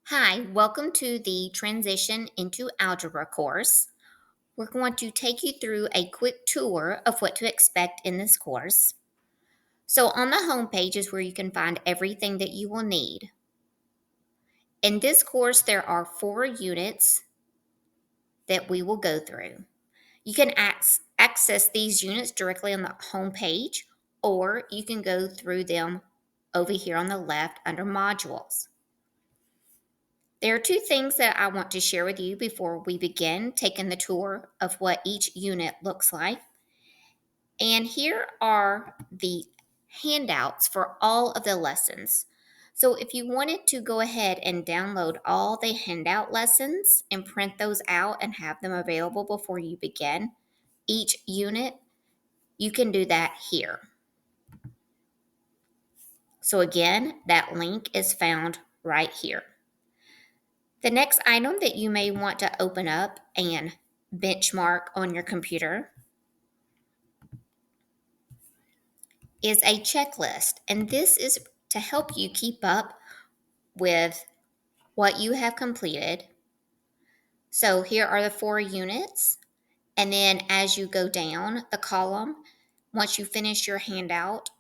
Hi, welcome to the Transition into Algebra course. We're going to take you through a quick tour of what to expect in this course. So, on the home page is where you can find everything that you will need. In this course, there are 4 units that we will go through. You can access these units directly on the home page, or you can go through them over here on the left under modules. There are 2 things that I want to share with you before we begin taking the tour of what each unit looks like. And here are the handouts for all of the lessons. So if you wanted to go ahead and download all the handout lessons and print those out and have them available before you begin each unit, you can do that here. So again, that link is found right here. The next item that you may want to open up and benchmark on your computer is a checklist. And this is to help you keep up with what you have completed. So here are the 4 units. And then as you go down the column, once you finish your handout,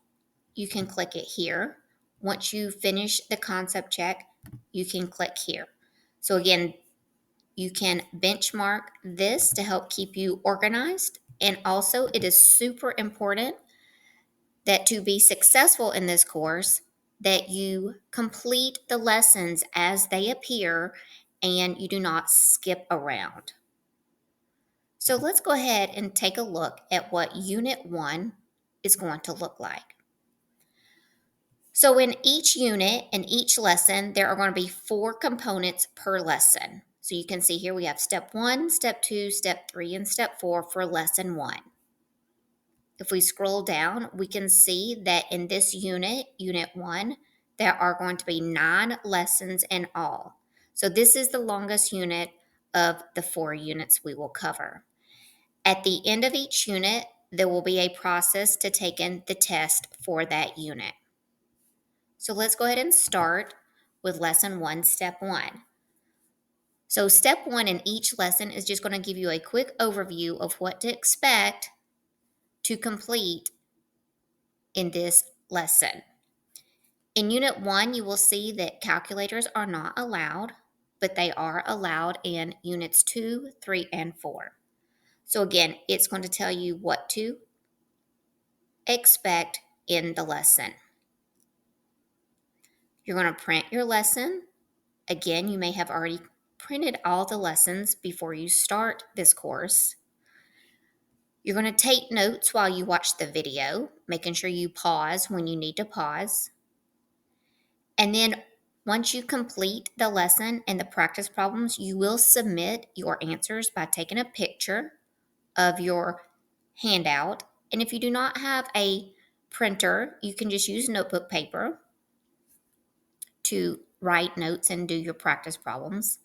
you can click it here. Once you finish the concept check, you can click here. So again, you can benchmark this to help keep you organized. And also, it is super important that to be successful in this course, that you complete the lessons as they appear and you do not skip around. So let's go ahead and take a look at what Unit 1 is going to look like. So in each unit and each lesson, there are going to be 4 components per lesson. So you can see here we have step 1, step 2, step 3, and step 4 for lesson 1. If we scroll down, we can see that in this unit, Unit 1, there are going to be 9 lessons in all. So this is the longest unit of the 4 units we will cover. At the end of each unit, there will be a process to take in the test for that unit. So let's go ahead and start with lesson 1, step 1. So step 1 in each lesson is just going to give you a quick overview of what to expect to complete in this lesson. In Unit 1, you will see that calculators are not allowed, but they are allowed in Units 2, 3, and 4. So again, it's going to tell you what to expect in the lesson. You're going to print your lesson. Again, you may have already printed all the lessons before you start this course. You're going to take notes while you watch the video, making sure you pause when you need to pause. And then once you complete the lesson and the practice problems, you will submit your answers by taking a picture of your handout. And if you do not have a printer, you can just use notebook paper to write notes and do your practice problems.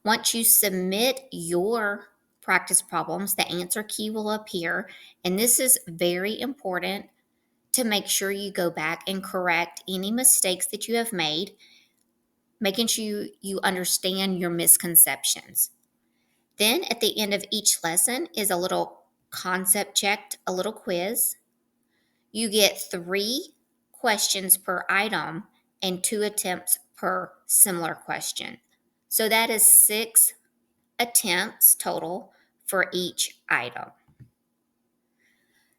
Once you submit your practice problems, the answer key will appear. And this is very important to make sure you go back and correct any mistakes that you have made, making sure you understand your misconceptions. Then at the end of each lesson is a little concept checked, a little quiz. You get 3 questions per item and 2 attempts per similar question. So that is 6 attempts total for each item.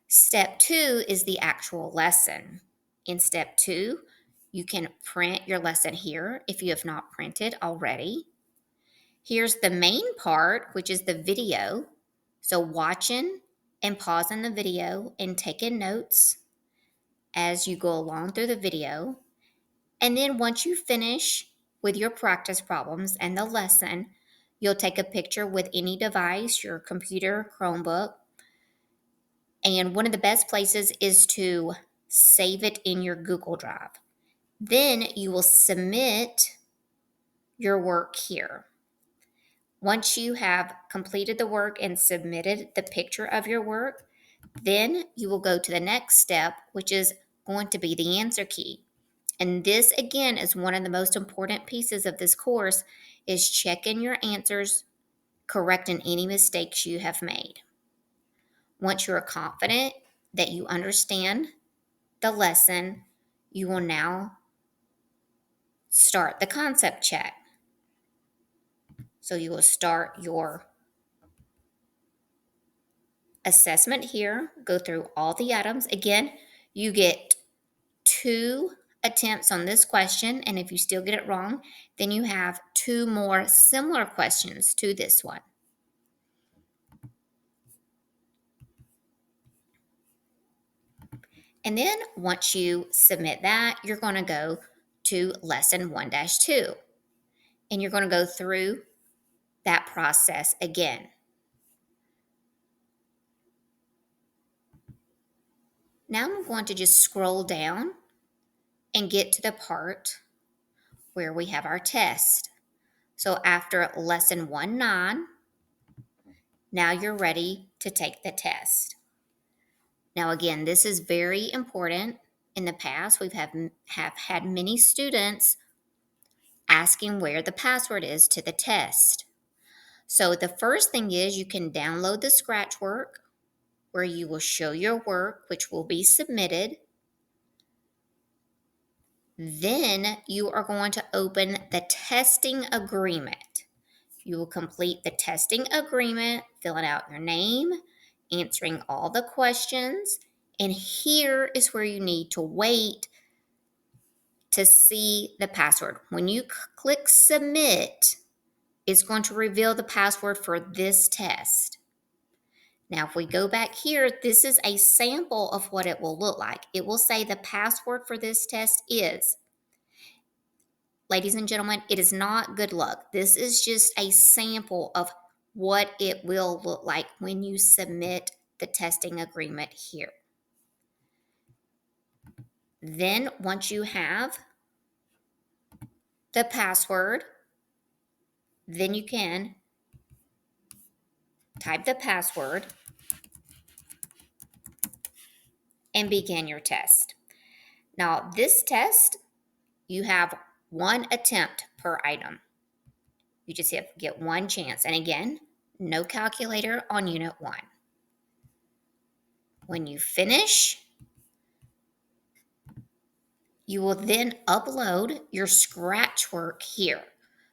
Step 2 is the actual lesson. In step 2, you can print your lesson here if you have not printed already. Here's the main part, which is the video. So watching and pausing the video and taking notes as you go along through the video. And then once you finish with your practice problems and the lesson, you'll take a picture with any device, your computer, Chromebook. And one of the best places is to save it in your Google Drive. Then you will submit your work here. Once you have completed the work and submitted the picture of your work, then you will go to the next step, which is going to be the answer key. And this, again, is one of the most important pieces of this course is checking your answers, correcting any mistakes you have made. Once you're confident that you understand the lesson, you will now start the concept check. So you will start your assessment here, go through all the items. Again, you get 2 attempts on this question, and if you still get it wrong, then you have 2 more similar questions to this one. And then once you submit that, you're going to go to lesson 1-2, and you're going to go through that process again. Now I'm going to just scroll down and get to the part where we have our test. So after lesson 1-9, now you're ready to take the test. Now again, this is very important. In the past, have had many students asking where the password is to the test. So the first thing is you can download the scratch work where you will show your work, which will be submitted. Then you are going to open the testing agreement. You will complete the testing agreement, filling out your name, answering all the questions, and here is where you need to wait to see the password. When you click submit, it's going to reveal the password for this test. Now, if we go back here, this is a sample of what it will look like. It will say the password for this test is, ladies and gentlemen, it is not good luck. This is just a sample of what it will look like when you submit the testing agreement here. Then once you have the password, then you can type the password and begin your test. Now, this test, you have 1 attempt per item. You just have to get 1 chance. And again, no calculator on Unit 1. When you finish, you will then upload your scratch work here.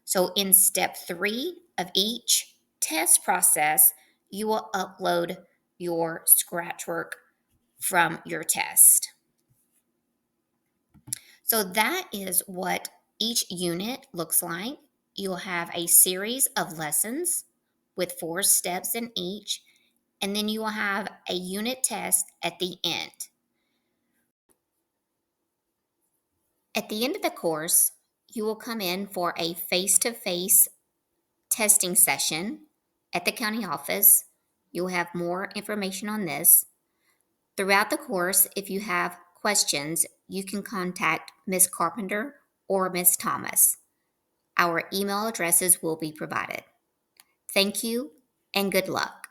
So in step 3 of each test process, you will upload your scratch work from your test. So that is what each unit looks like. You'll have a series of lessons with 4 steps in each, and then you will have a unit test at the end. At the end of the course, you will come in for a face-to-face testing session at the county office. You'll have more information on this. Throughout the course, if you have questions, you can contact Ms. Carpenter or Ms. Thomas. Our email addresses will be provided. Thank you and good luck.